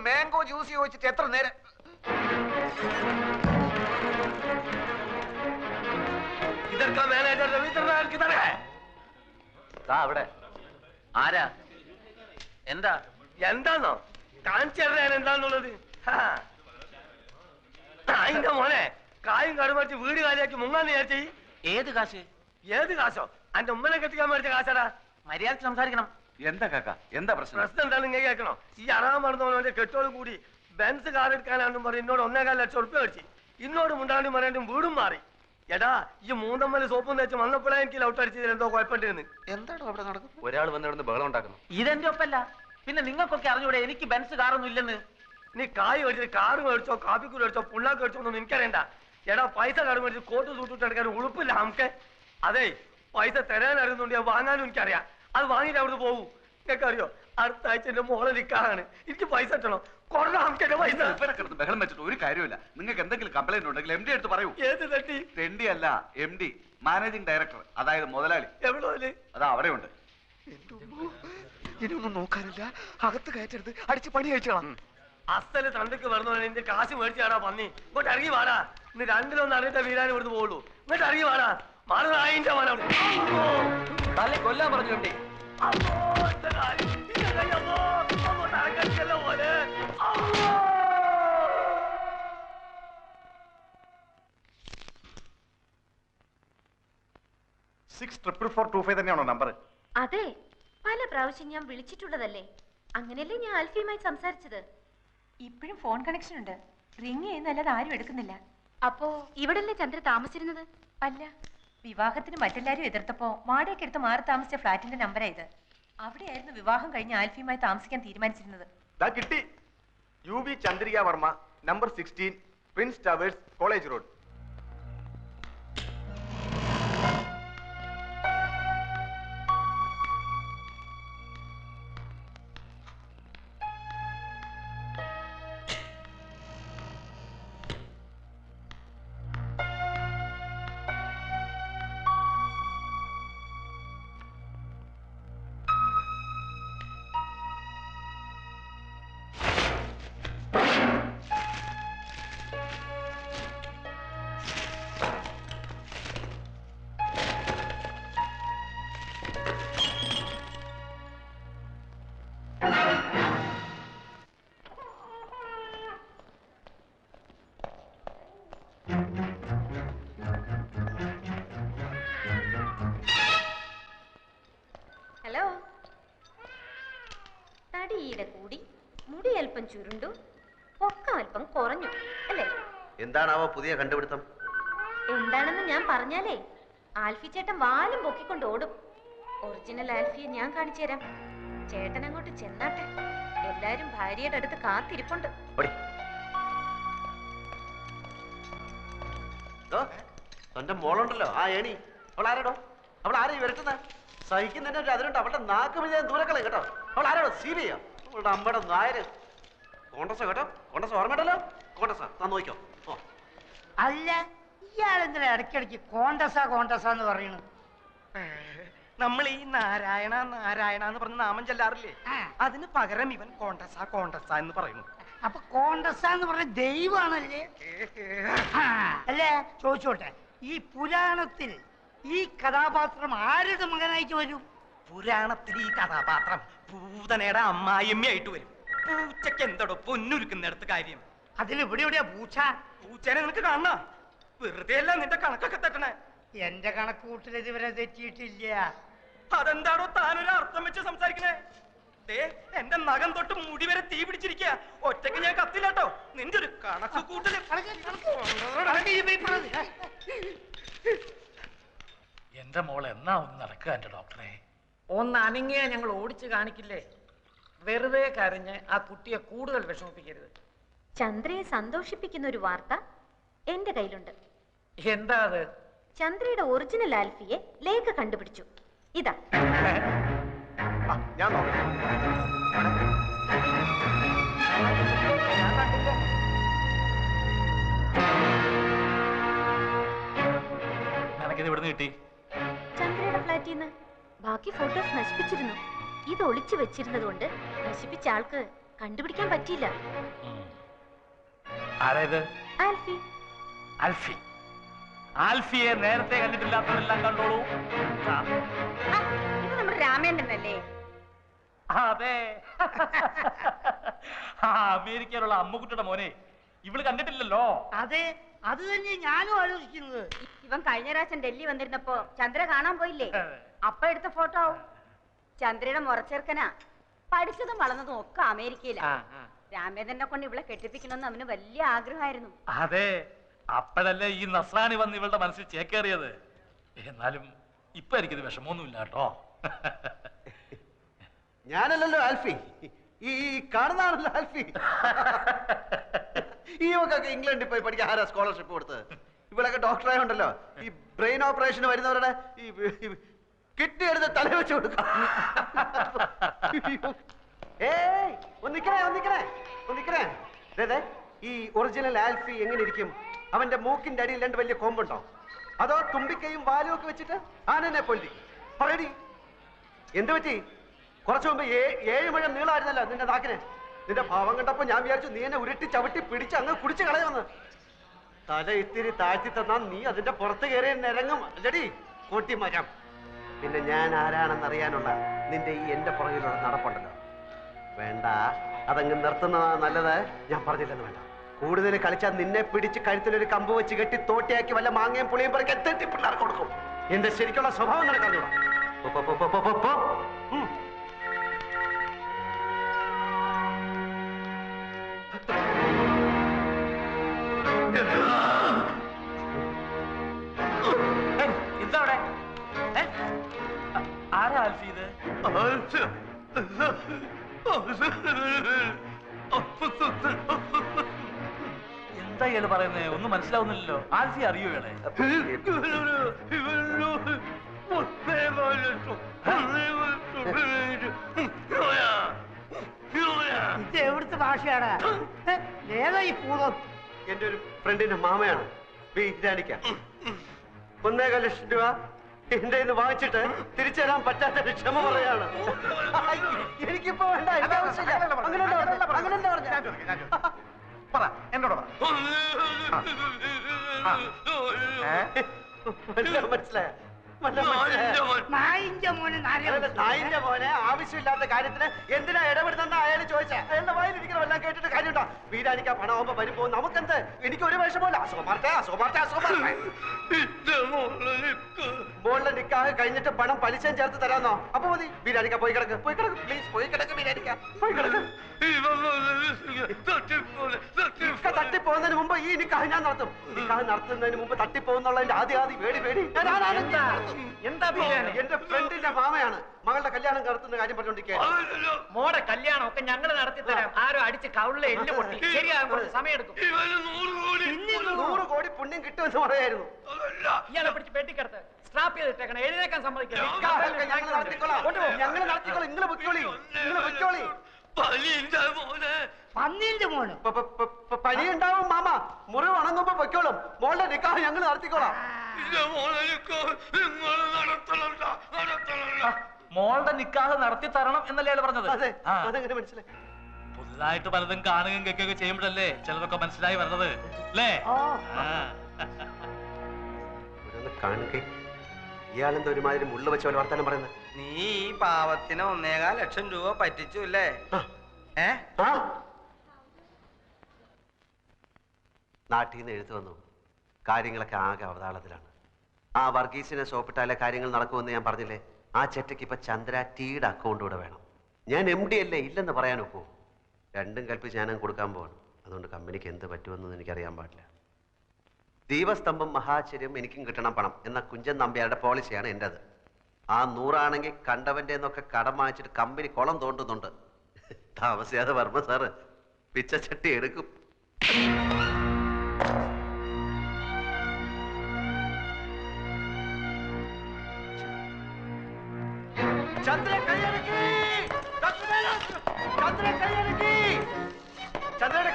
Mango juice ചോദിച്ചിട്ട് എത്ര നേരം? മാനേജർ അവിടെ ആരാ? എന്താന്നോ കാണിച്ചറിയാൻ എന്താന്നുള്ളത്? അതിന്റെ മോനെ കായും കടുമറിച്ച് വീട് കാലിയാക്കി മുങ്ങാന്ന് വിചാരിച്ചേ. ഏത് കാശ്? ഏത് കാശോ? എന്റെ ഉമ്മനെ കെട്ടിക്കാൻ മേടിച്ച കാശാടാ. മര്യാദ സംസാരിക്കണം. എന്താ കാക്ക, എന്താ പ്രശ്നം? പ്രശ്നം എന്താണെന്ന് ഇങ്ങനെ കേൾക്കണോ? ഈ അറാൻ മറന്നവനെ കെട്ടോട് കൂടി ബെൻസ് കാർ എടുക്കാനാണെന്നും പറഞ്ഞ് എന്നോട് 1.25 ലക്ഷം ഉറുപ്പ്യ മേടിച്ചു. ഇന്നോട് മുണ്ടാണ്ടും പറയാണ്ടും വീടും മാറി. എടാ ഈ മൂന്നമ്മല് സോപ്പും തേച്ച് വന്നപ്പോഴേ എനിക്ക് ലൗട്ട് അടിച്ചതിൽ എന്തോ കുഴപ്പമുണ്ടെന്ന്. എന്താണോ അവിടെ നടക്കുന്നത്? ഒരാൾ വന്നിവിടുന്ന് ബഹളം ഉണ്ടാക്കുന്നു. ഇതെന്റെ ഒപ്പല്ല. പിന്നെ നിങ്ങൾക്കൊക്കെ അറിഞ്ഞൂടെ എനിക്ക് ബെൻസ് കാറൊന്നും ഇല്ലെന്ന്? നീ കായ് മേടിച്ചത് കാറ് മേടിച്ചോ കാപ്പിക്കൂട് മേടിച്ചോ പുള്ളാക്ക് മേടിച്ചോ ഒന്നും എനിക്കറിയണ്ട. എടാ പൈസ കട മേടിച്ച് കോട്ട് സൂട്ടിട്ട് എടുക്കാൻ ഉളുപ്പില്ല നമുക്ക്. അതെ പൈസ തരാൻ അറിയുന്നുണ്ട്, വാങ്ങാനും എനിക്കറിയാം. അത് വാങ്ങിയിട്ട് അവിടുന്ന് പോകും. നിങ്ങൾക്ക് അറിയോ അടുത്ത ആഴ്ച എന്റെ മോളെ നിക്കാറാണ്. എനിക്ക് പൈസ കിട്ടണം. കൊറേ നമുക്ക് പൈസ. ബഹളം വെച്ചിട്ട് ഒരു കാര്യമില്ല. നിങ്ങൾക്ക് എന്തെങ്കിലും കംപ്ലൈന്റ് ഉണ്ടെങ്കിൽ MD എടുത്ത് പറയൂ. ഏത് തട്ടി? MD അല്ല, MD, മാനേജിംഗ് ഡയറക്ടർ, അതായത് മുതലാളി. എവിടെ? അതാ അവിടെ ഉണ്ട്. ഇനിയൊന്നും നോക്കാനില്ല, അകത്ത് കയറ്റരുത്, അടിച്ച് പണി കഴിച്ചോളാം. അസല് തണ്ടക്ക് വരുന്ന എന്റെ കാശ് മേടിച്ചാടാ പന്നി. ഇങ്ങോട്ട് ഇറങ്ങി വാടാ. ഇന്ന് രണ്ടിലൊന്നും അറിയിട്ട വീരാൻ ഇവിടുന്ന് പോകുള്ളൂ. ഇങ്ങോട്ട് ഇറങ്ങി വാടാ. മാറിന്റെ മനം തല്ലെ കൊല്ലാൻ പറഞ്ഞു. പോലെ 644425 തന്നെയാണോ നമ്പർ? അതെ, പല പ്രാവശ്യം ഞാൻ വിളിച്ചിട്ടുള്ളതല്ലേ. അങ്ങനെയല്ലേ ഞാൻ ആൽഫിയുമായി സംസാരിച്ചത്. ഇപ്പോഴും ഫോൺ കണക്ഷൻ ഉണ്ട്. റിങ് ചെയ്യുന്നല്ലാതെ ആരും എടുക്കുന്നില്ല. അപ്പോ ഇവിടല്ലേ ചന്ദ്ര താമസിച്ചിരുന്നത്? അല്ല, വിവാഹത്തിന് മറ്റെല്ലാരും എതിർത്തപ്പോ വാടകയ്ക്ക് എടുത്ത് മാറി താമസിച്ച ഫ്ലാറ്റിന്റെ നമ്പറാ ഇത്. അവിടെയായിരുന്നു വിവാഹം കഴിഞ്ഞ് ആൽഫിയുമായി താമസിക്കാൻ തീരുമാനിച്ചിരുന്നത്. കിട്ടി. UB Chandrika Varma, number 16, Prince towers, college road. Hello. തടിയുടെ കൂടി മുടി അല്പം ചുരുണ്ടു, പൊക്കം അല്പം കുറഞ്ഞു അല്ലേ? എന്താണാവോ പുതിയ കണ്ടുപിടുത്തം? എന്താണെന്ന് ഞാൻ പറഞ്ഞാലേ ആൽഫി ചേട്ടൻ വാലും പൊക്കിക്കൊണ്ട് ഓടും. ഒറിജിനൽ ആൽഫിയെ ഞാൻ കാണിച്ചു തരാം. ചേട്ടൻ അങ്ങോട്ട് ചെന്നാട്ടെ. എല്ലാരും ഭാര്യയുടെ അടുത്ത് കാത്തിരിപ്പുണ്ട്. തന്റെ മോളുണ്ടല്ലോ ആ ഏണി, അവൾ ആരാടോ? അവൾ ആരെയും വരട്ടുന്ന സഹിക്കുന്നതിന്റെ ഒരു അതിലുണ്ട്. അവളുടെ നാക്ക് വിജയം ദൂരക്കളെ കേട്ടോ. അവൾ ആരാടോ? CBI അവളുടെ അമ്മയുടെ നായര്. കോൺഗ്രസ് കേട്ടോ, കോൺഗ്രസ് ഓർമ്മയുണ്ടല്ലോ. കോൺഗ്രസ് താൻ നോക്കിക്കോ. അല്ല, ഇയാളെന്തിനാ ഇടയ്ക്കിടയ്ക്ക് കോണ്ടസാന്ന് പറയണു? നമ്മൾ ഈ നാരായണ നാരായണ എന്ന് പറഞ്ഞ നാമം ചെല്ലാറില്ലേ, അതിന് പകരം ഇവൻ കോണ്ടസ എന്ന് പറയുന്നു. അപ്പൊ കോണ്ടസാന്ന് പറഞ്ഞ ദൈവമാണല്ലേ? അല്ലേ, ചോദിച്ചോട്ടെ, ഈ പുരാണത്തിൽ ഈ കഥാപാത്രം ആരുടെ മകനായിട്ട് വരും? പുരാണത്തിൽ ഈ കഥാപാത്രം പൂതനയുടെ അമ്മായിയമ്മയായിട്ട് വരും. പൂച്ചക്ക് എന്തോടോ പൊന്നുരുക്കുന്നിടത്ത് കാര്യം? അതിലിവിടെ എവിടെയാ പൂച്ച? പൂച്ചനെ നിനക്ക് കാണണ? വെറുതെ അല്ല നിന്റെ കണക്കൊക്കെ തെറ്റണേ. എന്റെ കണക്ക് കൂട്ടിൽ ഇതുവരെ തെറ്റിയിട്ടില്ല. അതെന്താണോ താനൊരു അർത്ഥം വെച്ച് സംസാരിക്കണേ? എന്റെ നഖം തൊട്ട് മുടി വരെ തീ പിടിച്ചിരിക്കുക. ഒറ്റയ്ക്ക് ഞാൻ കത്തില്ലാട്ടോ. നിന്റെ ഒരു കണക്ക് കൂട്ടല്. എന്റെ മോൾ എന്നാ ഒന്ന് നടക്കുക എന്റെ ഡോക്ടറെ? ഒന്ന് അനങ്ങിയ ഞങ്ങൾ ഓടിച്ചു കാണിക്കില്ലേ? വെറുതെ കരഞ്ഞ് ആ കുട്ടിയെ കൂടുതൽ വിഷമിപ്പിക്കരുത്. ചന്ദ്രയെ സന്തോഷിപ്പിക്കുന്ന ഒരു വാർത്ത എന്റെ കയ്യിലുണ്ട്. എന്താ അത്? ചന്ദ്രയുടെ ഒറിജിനൽ ആൽഫിയെ ലേഖ കണ്ടുപിടിച്ചു. ഇതാ. ഞാൻ നിനക്കിത് ഇവിടുന്ന് കിട്ടി? ചന്ദ്രയുടെ ഫ്ലാറ്റിൽ നിന്ന്. ബാക്കി ഫോട്ടോസ് നശിപ്പിച്ചിരുന്നു. ഇത് ഒളിച്ചു വെച്ചിരുന്നത് കൊണ്ട് നശിപ്പിച്ച ആൾക്ക് കണ്ടുപിടിക്കാൻ പറ്റിയില്ല. ആരേത്? ആൽഫി. ആൽഫി. ആൽഫിയെ നേരത്തെ കണ്ടിട്ടില്ലാത്തവരെല്ലാം കണ്ടോളൂ. ഇത് നമ്മുടെ രാമേന്ദ്രനല്ലേ? അതെ. അമേരിക്കയിലുള്ള അമ്മുക്കുട്ടിയുടെ മോനെ ഇവള് കണ്ടിട്ടില്ലല്ലോ. അതെ, അത് തന്നെ ഞാനും ആലോചിക്കുന്നത്. ഇവൻ കഴിഞ്ഞ പ്രാവശ്യം ഡൽഹി വന്നിരുന്നപ്പോ ചന്ദ്ര കാണാൻ പോയില്ലേ? അപ്പ എടുത്ത ഫോട്ടോ ആവും. ചന്ദ്രയുടെ മുറച്ചെറുക്കനാ. പഠിച്ചതും വളർന്നതും ഒക്കെ അമേരിക്കയിലാ. രാമേന്ദ്രനെ കൊണ്ട് ഇവളെ കെട്ടിപ്പിക്കണമെന്ന് അവന് വലിയ ആഗ്രഹമായിരുന്നു. അതെ, അപ്പോഴല്ലേ ഈ നസ്രാണി വന്ന് ഇവളുടെ മനസ്സിൽ ചേക്കേറിയത്. എന്നാലും ഇപ്പൊ എനിക്കിത് വിഷമമൊന്നുമില്ല കേട്ടോ. ഞാനല്ലല്ലോ ആൽഫി, ഈ കാണുന്നതാണല്ലോ ആൽഫി. ഈ ഒക്കെ ഇംഗ്ലണ്ടിൽ പോയി പഠിക്കാൻ ആരാ സ്കോളർഷിപ്പ് കൊടുത്തത്? ഇവിടെയൊക്കെ ഡോക്ടറായുണ്ടല്ലോ, ഈ ബ്രെയിൻ ഓപ്പറേഷന് വരുന്നവരുടെ ഈ കിഡ്നി എടുത്ത് തല വെച്ച് കൊടുക്കും. ഏയ് ഒന്നിക്കണേ. ഈ ഒറിജിനൽ ആൽഫി എങ്ങനെ ഇരിക്കും? അവന്റെ മൂക്കിന്റെ അടിയിൽ രണ്ട് വലിയ കൊമ്പുണ്ടോ? അതോ തുമ്പിക്കൈയും വാലും ഒക്കെ വെച്ചിട്ട് ആനനെ പൊന്തിക്കും? പറയടി, എന്ത് പറ്റി? കുറച്ചു മുമ്പ് 7 മുഴം നീളമായിരുന്നല്ലോ നിന്റെ നാക്കിന്. നിന്റെ ഭാവം കണ്ടപ്പോ ഞാൻ വിചാരിച്ചു നീ എന്നെ ഉരുട്ടി ചവിട്ടി പിടിച്ച് അങ്ങ് കുടിച്ചു കളയുമെന്ന്. തല ഇത്തിരി താഴ്ത്തി തന്നാ നീ അതിന്റെ പുറത്ത് കയറി നിരങ്ങും അല്ലടി കൂട്ടിമരം. പിന്നെ ഞാൻ ആരാണെന്ന് അറിയാനുള്ള നിന്റെ ഈ എന്റെ പുറകിലുള്ള നടപ്പുണ്ടല്ലോ, വേണ്ട, അതങ്ങ് നിർത്തുന്നതാണ് നല്ലത്. ഞാൻ പറഞ്ഞില്ലെന്ന് വേണ്ട. കൂടുതൽ കളിച്ചാൽ നിന്നെ പിടിച്ച് കഴുത്തിലൊരു കമ്പ് വെച്ച് കെട്ടി തോട്ടിയാക്കി വല്ല മാങ്ങയും പുളിയും പറിക്കാൻ തെറ്റി പിള്ളേർ കൊടുക്കും. എന്റെ ശരിക്കുള്ള സ്വഭാവം നടക്കാനുള്ള എന്താ അവിടെ? ആരാ ആൽഫി ഇത്? എന്താ ഇയാള് പറയുന്നേ? ഒന്നും മനസ്സിലാവുന്നില്ലല്ലോ. ആൽഫി അറിയോ ഇയാളെ? ഇത് എവിടുത്തെ ഭാഷയാണ്? ഏതാ ഈ പൂതം? എന്റെ ഒരു ഫ്രണ്ടിന്റെ മാമയാണ് വീരാനിക്ക. 1.25 ലക്ഷം രൂപ എന്റെ ഇന്ന് വാങ്ങിച്ചിട്ട് തിരിച്ചു തരാൻ പറ്റാത്ത ക്ഷമ പറയാണ്. എനിക്കിപ്പോ വേണ്ട, എന്റെ ആവശ്യമില്ല. അങ്ങനെ മനസ്സിലായ? നായിന്റെ മോനെ ആവശ്യമില്ലാത്ത കാര്യത്തിന് എന്തിനാ ഇടപെടുന്ന അയാൾ ചോദിച്ചാ? അയാളുടെ വായിലിരിക്കണമെല്ലാം കേട്ടിട്ട് കാര്യമുണ്ടോ? വീരാനിക്ക പണമാകുമ്പോ വരുമ്പോ നമുക്കെന്ത്? എനിക്ക് ഒരു വിഷമമില്ല. മോളുടെ നിക്കാഹ് കഴിഞ്ഞിട്ട് പണം പലിശയും ചേർത്ത് തരാന്നോ? അപ്പൊ മതി. വീരാനിക്ക പോയി കിടക്ക് പ്ലീസ്, പോയി കിടക്ക് വീരാനിക്ക, പോയി കിടക്ക്. തട്ടിപ്പോകുന്നതിന് മുമ്പ് ഈ നിക്കാഹ് ഞാൻ നടത്തും. നിക്കാഹ് നടത്തുന്നതിന് മുമ്പ് തട്ടിപ്പോകുന്നുള്ളതിന്റെ ആദ്യ പേടി. എന്താ എന്റെ ഫ്രണ്ടിന്റെ മാമയാണ് മകളുടെ കല്യാണം നടത്തുന്ന കാര്യം പറഞ്ഞോണ്ടിരിക്കുകയാണ്. മോടെ കല്യാണം ഒക്കെ ഞങ്ങൾ നടത്തി തരാം. ആരോ അടിച്ച് കവിളിലെ എല്ല് പൊട്ടി ശരിയാകാൻ കുറച്ച് സമയം എടുക്കും. 100 കോടി പുണ്യം കിട്ടുമെന്ന് പറയായിരുന്നു. ഇയാളെ പിടിച്ച് പെട്ടിക്കടത്ത് സ്ട്രാപ്പ് ചെയ്തിട്ടേക്കണം. എഴുന്നേക്കാൻ സമ്മതിക്കില്ല. ഞങ്ങൾ നടത്തിക്കോളാം. നിങ്ങൾ പൊയ്ക്കോളി. പന്നീന്റെ മോന് പനി ഉണ്ടാവും മാമ. മുറിവ് ഉണങ്ങുമ്പോ പൊയ്ക്കോളും. മോളുടെ നിക്കാഹ് ഞങ്ങൾ നടത്തിക്കോളാം. മോളുടെ നിക്കാഹ് നടത്തി തരണം എന്നല്ലേ അയാൾ പറഞ്ഞത്? അതെങ്ങനെ മനസ്സിലായി? പുതുതായിട്ട് പലതും കാണുകയും കേൾക്കുകയൊക്കെ ചെയ്യുമ്പോഴല്ലേ ചിലതൊക്കെ മനസ്സിലായി വരുന്നത് അല്ലേ? കാണുക ഇയാളെന്താ ഒരുമാതിരി മുള്ള വെച്ച പോലെ വർത്താനം പറയുന്നത്? നീ ഈ പാവത്തിന് 1.25 ലക്ഷം രൂപ പറ്റിച്ചു അല്ലേ? നാട്ടിൽ നിന്ന് എഴുത്തു വന്നു. കാര്യങ്ങളൊക്കെ ആകെ അവതാളത്തിലാണ്. ആ വർഗീസിനെ സോപ്പിട്ടാലേ കാര്യങ്ങൾ നടക്കുമെന്ന് ഞാൻ പറഞ്ഞില്ലേ? ആ ചെറ്റയ്ക്ക് ഇപ്പൊ ചന്ദ്ര ടീയുടെ അക്കൗണ്ട് കൂടെ വേണം. ഞാൻ MD അല്ലേ, ഇല്ലെന്ന് പറയാനൊക്കോ? രണ്ടും കൽപ്പിച്ച് ഞാനും കൊടുക്കാൻ പോവാണ്. അതുകൊണ്ട് കമ്പനിക്ക് എന്ത് പറ്റുമെന്നൊന്നും എനിക്കറിയാൻ പാടില്ല. ദീപസ്തംഭം മഹാചര്യം എനിക്കും കിട്ടണം പണം എന്ന കുഞ്ചൻ നമ്പ്യാരുടെ പോളിസിയാണ് എൻ്റെത്. ആ 100 ആണെങ്കിൽ കണ്ടവന്റെ എന്നൊക്കെ കടം വാങ്ങിച്ചിട്ട് കമ്പനി കുളം തോണ്ടുന്നുണ്ട്. താമസിയാതെ വർമ്മ സാറ് പിച്ചച്ചട്ടി എടുക്കും. ചന്ദ്ര കൈയടക്കി, ചന്ദ്രയുടെ കൈയടക്കി, ചന്ദ്രയുടെ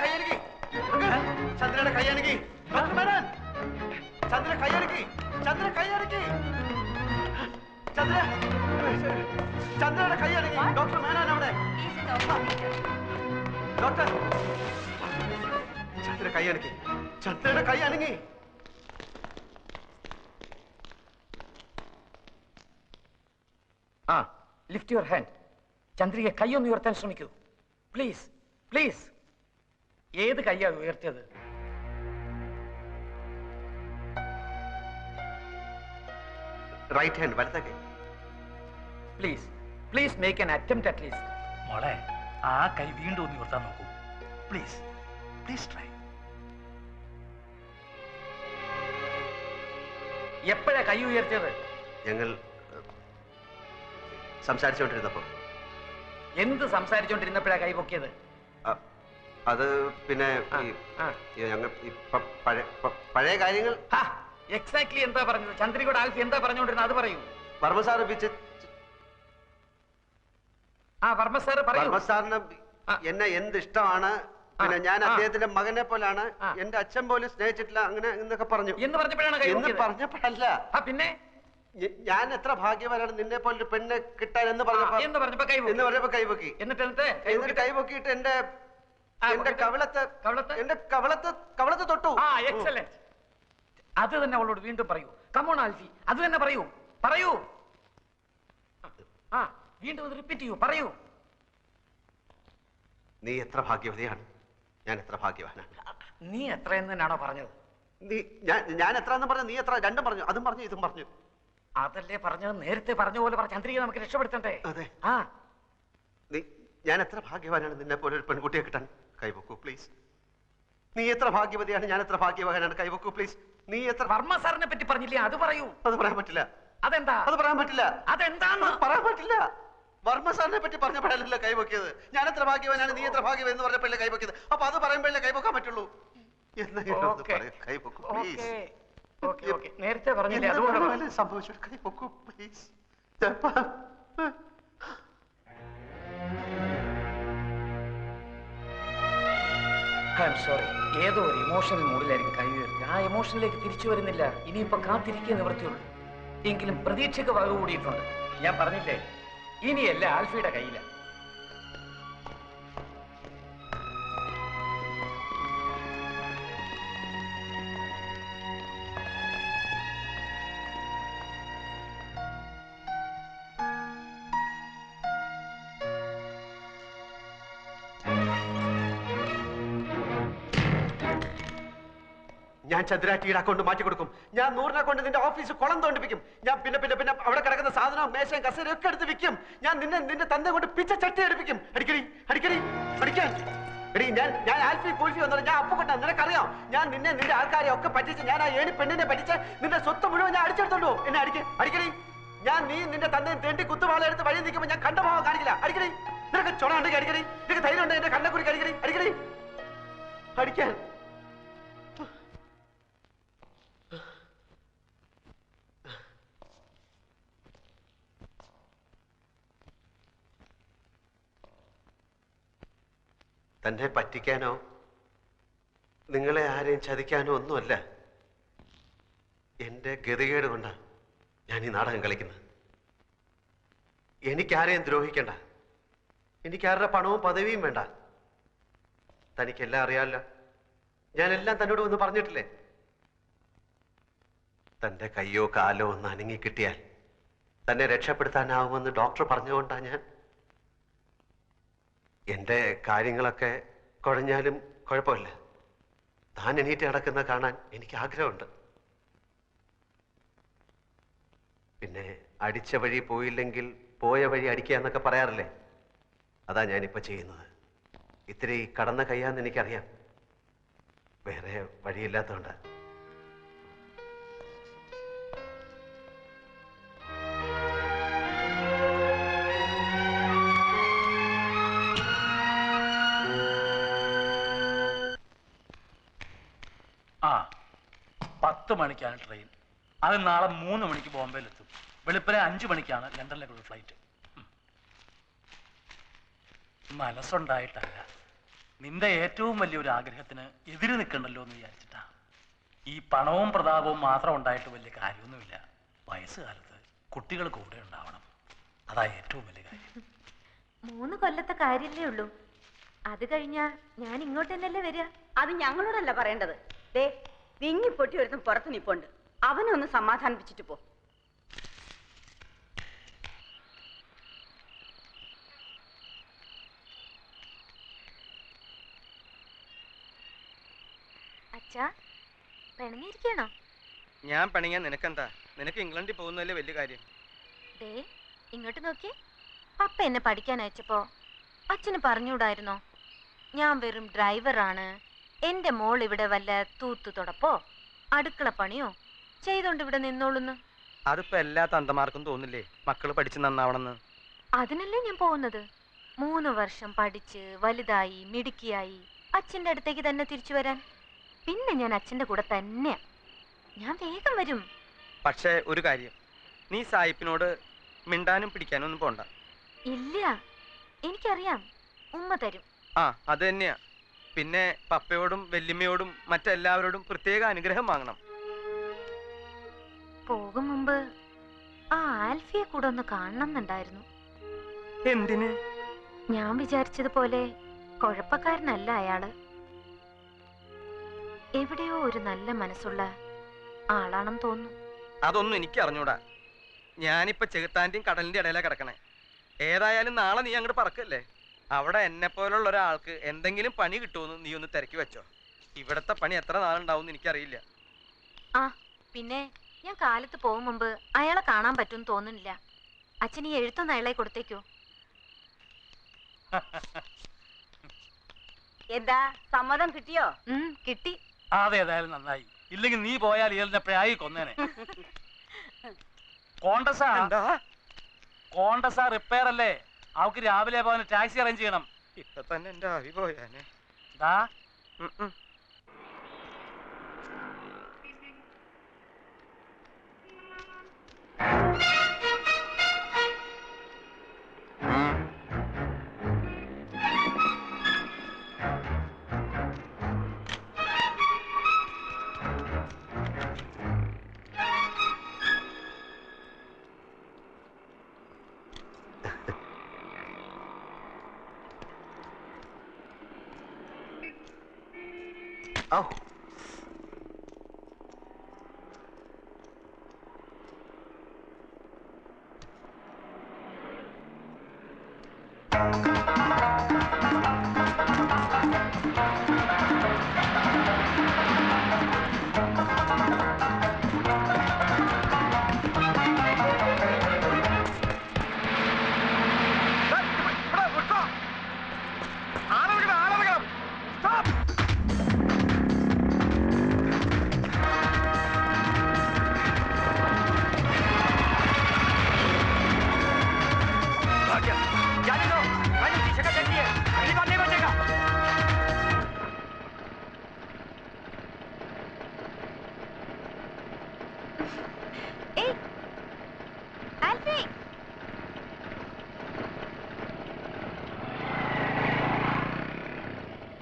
കൈയടക്കി, ഡോക്ടർ മേനോൻ, ചന്ദ്ര കൈയടക്കി, ചന്ദ്ര കൈയടക്കി, ചന്ദ്രയുടെ കൈയടക്കി, ഡോക്ടർ മേനോൻ അവിടെ. ചന്ദ്ര കൈ അനങ്ങി. ചന്ദ്രയുടെ കൈ അനങ്ങി. ആ, ലിഫ്റ്റ് യുവർ ഹാൻഡ്. ചന്ദ്രിക കൈയൊന്ന് ഉയർത്താൻ ശ്രമിക്കൂ. Please please. ഏത് കൈയാണ് ഉയർത്തിയത്? റൈറ്റ് ഹാൻഡ്, വലത്തെ കൈ. Please please make an attempt at least. മോളെ ആ കൈ വീണ്ടും ഒന്ന് ഉയർത്താൻ നോക്കൂ. Please please try. എപ്പോഴാ കൈ ഉയർത്തിയത്? ഞങ്ങൾ സംസാരിച്ചുകൊണ്ടിരുന്നപ്പോ. എന്ത് സംസാരിച്ചുകൊണ്ടിരുന്നപ്പോഴാ കൈ പൊക്കിയത്? അത് പിന്നെ ഞങ്ങൾ പഴയ കാര്യങ്ങൾ. എക്സാക്ട്ലി എന്താ പറഞ്ഞത്? ചന്ദ്രികയുടെ ആൽഫി എന്താ പറഞ്ഞുകൊണ്ടിരുന്നത്? അത് പറയൂ. വർമ്മ സാറ് വർമ്മ സാറിന് എന്നെ എന്ത് ഇഷ്ടമാണ്, പിന്നെ ഞാൻ അദ്ദേഹത്തിന്റെ മകനെ പോലാണ്, എന്റെ അച്ഛൻ പോലും സ്നേഹിച്ചിട്ടില്ല, അങ്ങനെ എന്നൊക്കെ പറഞ്ഞു. എന്ന് പറഞ്ഞപ്പോഴല്ല, പിന്നെ ഞാൻ എത്ര ഭാഗ്യവാനാണ് നിന്നെ പോലെ പെണ്ണെ കിട്ടാൻ എന്ന് പറഞ്ഞപ്പോ കൈപൊക്കി. എന്നിട്ട് കൈപൊക്കിയിട്ട് എന്റെ കവളത്ത് തൊട്ടു. എക്സലന്റ്. അത് തന്നെ അവളോട് വീണ്ടും പറയൂ. കമോൺ ആൽഫി, അത് തന്നെ പറയൂ. പറയൂ. വീണ്ടും അത് റിപ്പീറ്റ് ചെയ്യൂ. പറയൂ. നീ എത്ര ഭാഗ്യവതിയാണ്, ഞാൻ എത്ര ഭാഗ്യവാനാണ്. നീ എത്രയെന്ന് തന്നെയാണോ പറഞ്ഞത്? ഞാൻ എത്ര എന്ന് പറഞ്ഞു, നീ എത്ര, രണ്ടും പറഞ്ഞു. അതും പറഞ്ഞു ഇതും പറഞ്ഞു. അതല്ലേ പറഞ്ഞത്? നേരത്തെ പറഞ്ഞ പോലെ ചന്ദ്രിക നമുക്ക് രക്ഷപ്പെടുത്തണ്ടേ? അതെ. ഞാൻ എത്ര ഭാഗ്യവാനാണ് നിന്നെ പോലെ ഒരു പെൺകുട്ടിയെ കിട്ടാൻ. കൈവക്കൂ പ്ലീസ്. നീ എത്ര ഭാഗ്യവതിയാണ്, ഞാൻ എത്ര ഭാഗ്യവാനാണ്. കൈവക്കൂ പ്ലീസ്. നീ എത്ര. വർമ്മ സാറിനെ പറ്റി പറഞ്ഞില്ലേ? അത് പറയൂ. അത് പറയാൻ പറ്റില്ല. അതെന്താ? അത് പറയാൻ പറ്റില്ല. അതെന്താന്ന് പറയാൻ പറ്റില്ല. വർമ്മ സാറിനെ പറ്റി പറഞ്ഞപ്പോഴല്ല കൈവക്കിയത്. ഞാൻ എത്ര ഭാഗ്യവാനാണ്, നീ എത്ര ഭാഗ്യവൻ എന്ന് പറഞ്ഞപ്പോഴല്ലേ കൈവക്കിയത്. അപ്പൊ അത് പറയുമ്പോഴല്ലേ കൈവക്കാൻ പറ്റുള്ളൂ. കൈവക്കൂ പ്ലീസ്. നേരത്തെ പറഞ്ഞില്ലേ? അതുകൊണ്ട് സംഭവിച്ചു. കൈവക്കൂ പ്ലീസ്. സോറി, ഏതോ ഒരു ഇമോഷണൽ മൂഡിലായിരിക്കും കൈ ഉയർത്തി. ആ ഇമോഷനിലേക്ക് തിരിച്ചു വരുന്നില്ല. ഇനിയിപ്പോ കാത്തിരിക്കുക നിവൃത്തിയുള്ളൂ. എങ്കിലും പ്രതീക്ഷയ്ക്ക് വക കൂടിയിട്ടുണ്ട്. ഞാൻ പറഞ്ഞില്ലേ, ഇനിയല്ല ആൽഫിയുടെ കയ്യില. ഞാൻ ചന്ദ്രാറ്റിയുടെ അക്കൗണ്ട് മാറ്റി കൊടുക്കും. ഞാൻ 100 കൊണ്ട് നിന്റെ ഓഫീസ് കുളം തോണ്ടിപ്പിക്കും. ഞാൻ പിന്നെ പിന്നെ പിന്നെ അവിടെ കിടക്കുന്ന സാധനവും മേശയും കസേരയും ഒക്കെ എടുത്ത് വിൽക്കും. ഞാൻ നിന്റെ തന്ത കൊണ്ട് പിച്ച ചട്ടി എടുപ്പിക്കും. അടിക്കാൻ എടി, ഞാൻ ആൽഫി കൂൽഫി വന്നത് ഞാൻ അപ്പുകൊണ്ട. നിനക്കറിയാം, ഞാൻ നിന്റെ ആൾക്കാരെ ഒക്കെ പറ്റിച്ച്, ഞാൻ ആ ഏണി പെണ്ണിനെ പറ്റിച്ച് നിന്റെ സ്വത്ത് മുഴുവൻ ഞാൻ അടിച്ചെടുത്തോണ്ടോ. എന്നെ അടിക്കടി. നീ നിന്റെ തന്തയും തേണ്ടി കുത്തുവാള എടുത്ത് വഴി നിൽക്കുമ്പോൾ ഞാൻ കണ്ട ഭാവം കാണിക്കില്ല. അടിക്കടി. നിനക്ക് ചുണ ഉണ്ടെങ്കിൽ അടിക്കടി. നിനക്ക് ധൈര്യം ഉണ്ടെങ്കിൽ എന്റെ കണ്ണക്കുറിക്ക് അടിക്കടി. അടിക്കാൻ തന്നെ പറ്റിക്കാനോ നിങ്ങളെ ആരെയും ചതിക്കാനോ ഒന്നുമല്ല. എന്റെ ഗതികേട് കൊണ്ടാണ് ഞാൻ ഈ നാടകം കളിക്കുന്നത്. എനിക്കാരെയും ദ്രോഹിക്കണ്ട. എനിക്കാരുടെ പണവും പദവിയും വേണ്ട. തനിക്കെല്ലാം അറിയാമല്ലോ. ഞാനെല്ലാം തന്നോട് ഒന്ന് പറഞ്ഞിട്ടില്ലേ? തന്റെ കയ്യോ കാലോ ഒന്ന് അനങ്ങിക്കിട്ടിയാൽ തന്നെ രക്ഷപ്പെടുത്താനാവുമെന്ന് ഡോക്ടർ പറഞ്ഞുകൊണ്ടാണ് ഞാൻ. എന്റെ കാര്യങ്ങളൊക്കെ കുഴഞ്ഞാലും കുഴപ്പമില്ല. താൻ എണീറ്റ് നടക്കുന്ന കാണാൻ എനിക്ക് ആഗ്രഹമുണ്ട്. പിന്നെ അടിച്ച വഴി പോയില്ലെങ്കിൽ പോയ വഴി അടിക്കുക എന്നൊക്കെ പറയാറില്ലേ? അതാ ഞാനിപ്പോ ചെയ്യുന്നത്. ഇത്തിരി കടന്ന കയ്യാന്ന് എനിക്കറിയാം. വേറെ വഴിയില്ലാത്തതുകൊണ്ട്. ആ 10 മണിക്കാണ് ട്രെയിൻ. അത് നാളെ 3 മണിക്ക് ബോംബെയിലെത്തും. വെളുപ്പിനെ 5 മണിക്കാണ് ലണ്ടനിലേക്കുള്ള ഫ്ലൈറ്റ്. മനസ്സുണ്ടായിട്ടല്ല, നിന്റെ ഏറ്റവും വലിയൊരു ആഗ്രഹത്തിന് എതിര് നിൽക്കണ്ടല്ലോ എന്ന് വിചാരിച്ചിട്ടാ. ഈ പണവും പ്രതാപവും മാത്രം ഉണ്ടായിട്ട് വലിയ കാര്യമൊന്നുമില്ല. വയസ്സുകാലത്ത് കുട്ടികൾ കൂടെ ഉണ്ടാവണം. അതാ ഏറ്റവും വലിയ കാര്യം. 3 കൊല്ലത്തെ കാര്യല്ലേ ഉള്ളൂ. അത് കഴിഞ്ഞാ ഞാൻ ഇങ്ങോട്ട് തന്നെയല്ലേ വരിക. അത് ഞങ്ങളോടല്ല പറയേണ്ടത്. ദേ വിങ്ങിപ്പൊട്ടി ഒരുത്തും പുറത്ത് നിപ്പുണ്ട്. അവനെ ഒന്ന് സമാധാനിപ്പിച്ചിട്ട് പോ. അച്ഛാ പിണങ്ങിയിരിക്കണോ? ഞാൻ പണിയാൻ നിനക്കെന്താ? നിനക്ക് ഇംഗ്ലണ്ടിൽ പോകുന്നതല്ലേ വലിയ കാര്യം. ദേ ഇങ്ങോട്ട് നോക്കിയേ. പപ്പ എന്നെ പഠിക്കാൻ അയച്ചപ്പോ അച്ഛന് പറഞ്ഞുകൂടായിരുന്നോ ഞാൻ വെറും ഡ്രൈവറാണ്, എന്റെ മോൾ ഇവിടെ വല്ല തൂത്തു തുടപ്പോ അടുക്കള പണിയോ ചെയ്തോണ്ട് ഇവിടെ നിന്നോളുന്ന്? അതിപ്പോ എല്ലാ തന്തമാർക്കും തോന്നില്ലേ മക്കള് പഠിച്ച് നന്നാവണമെന്ന്? അതിനല്ലേ ഞാൻ പോകുന്നത്. 3 വർഷം പഠിച്ച് വലുതായി മിടുക്കിയായി അച്ഛന്റെ അടുത്തേക്ക് തന്നെ തിരിച്ചു വരാൻ. പിന്നെ ഞാൻ അച്ഛന്റെ കൂടെ തന്നെയാ. ഞാൻ വേഗം വരും. പക്ഷേ ഒരു കാര്യം, നീ സായിപ്പിനോട് മിണ്ടാനും പിടിക്കാനും ഒന്നും പോണ്ട. ഇല്ല, എനിക്കറിയാം, ഉമ്മ തരും. ആ അത് തന്നെയാ. പിന്നെ പപ്പയോടും വല്യമ്മയോടും മറ്റെല്ലാവരോടും പ്രത്യേക അനുഗ്രഹം വാങ്ങണം. പോകും മുമ്പ് ആ ആൽഫിയെ കൂടെ ഒന്ന് കാണണമെന്നുണ്ടായിരുന്നു. എന്തിന്? ഞാൻ വിചാരിച്ചതുപോലെ കുഴപ്പക്കാരനല്ല അയാള്. എവിടെയോ ഒരു നല്ല മനസ്സുള്ള ആളാണെന്ന് തോന്നുന്നു. അതൊന്നും എനിക്ക് അറിഞ്ഞൂടാ. ഞാനിപ്പോ ചെകുത്താന്റെയും കടലിന്റെ ഇടയിലാ കിടക്കണേ. ഏതായാലും നാളെ നീ അങ്ങോട്ട് പറക്കല്ലേ. അവിടെ എന്നെ പോലുള്ള ഒരാൾക്ക് എന്തെങ്കിലും പണി കിട്ടുമെന്ന് നീ ഒന്ന് തിരക്കി വെച്ചോ. ഇവിടത്തെ പണി എത്ര നാളുണ്ടാവും എനിക്കറിയില്ല. ആ പിന്നെ ഞാൻ കാലത്ത് പോകും മുമ്പ് അയാളെ കാണാൻ പറ്റുമെന്ന് തോന്നുന്നില്ല. അച്ഛൻ ഈ എഴുത്തൊന്ന് അയാളെ കൊടുത്തേക്കോ? എന്താ സമ്മതം കിട്ടിയോ? കിട്ടി. അതേതായാലും നന്നായി. ഇല്ലെങ്കിൽ നീ പോയാൽ ഇയാളിനെ പ്രായി കൊന്നേനെ. കോണ്ടസാ റിപ്പയർ അല്ലേ? അവക്ക് രാവിലെ പോകാൻ ടാക്സി അറേഞ്ച് ചെയ്യണം. ഇപ്പൊ തന്നെ എന്റെ ആവി പോയാനെ. Oh.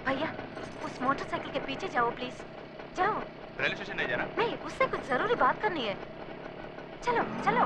भैया उस मोटरसाइकिल के पीछे जाओ प्लीज, जाओ। रेलवे स्टेशन नहीं जाना? नहीं, उससे कुछ जरूरी बात करनी है। चलो चलो।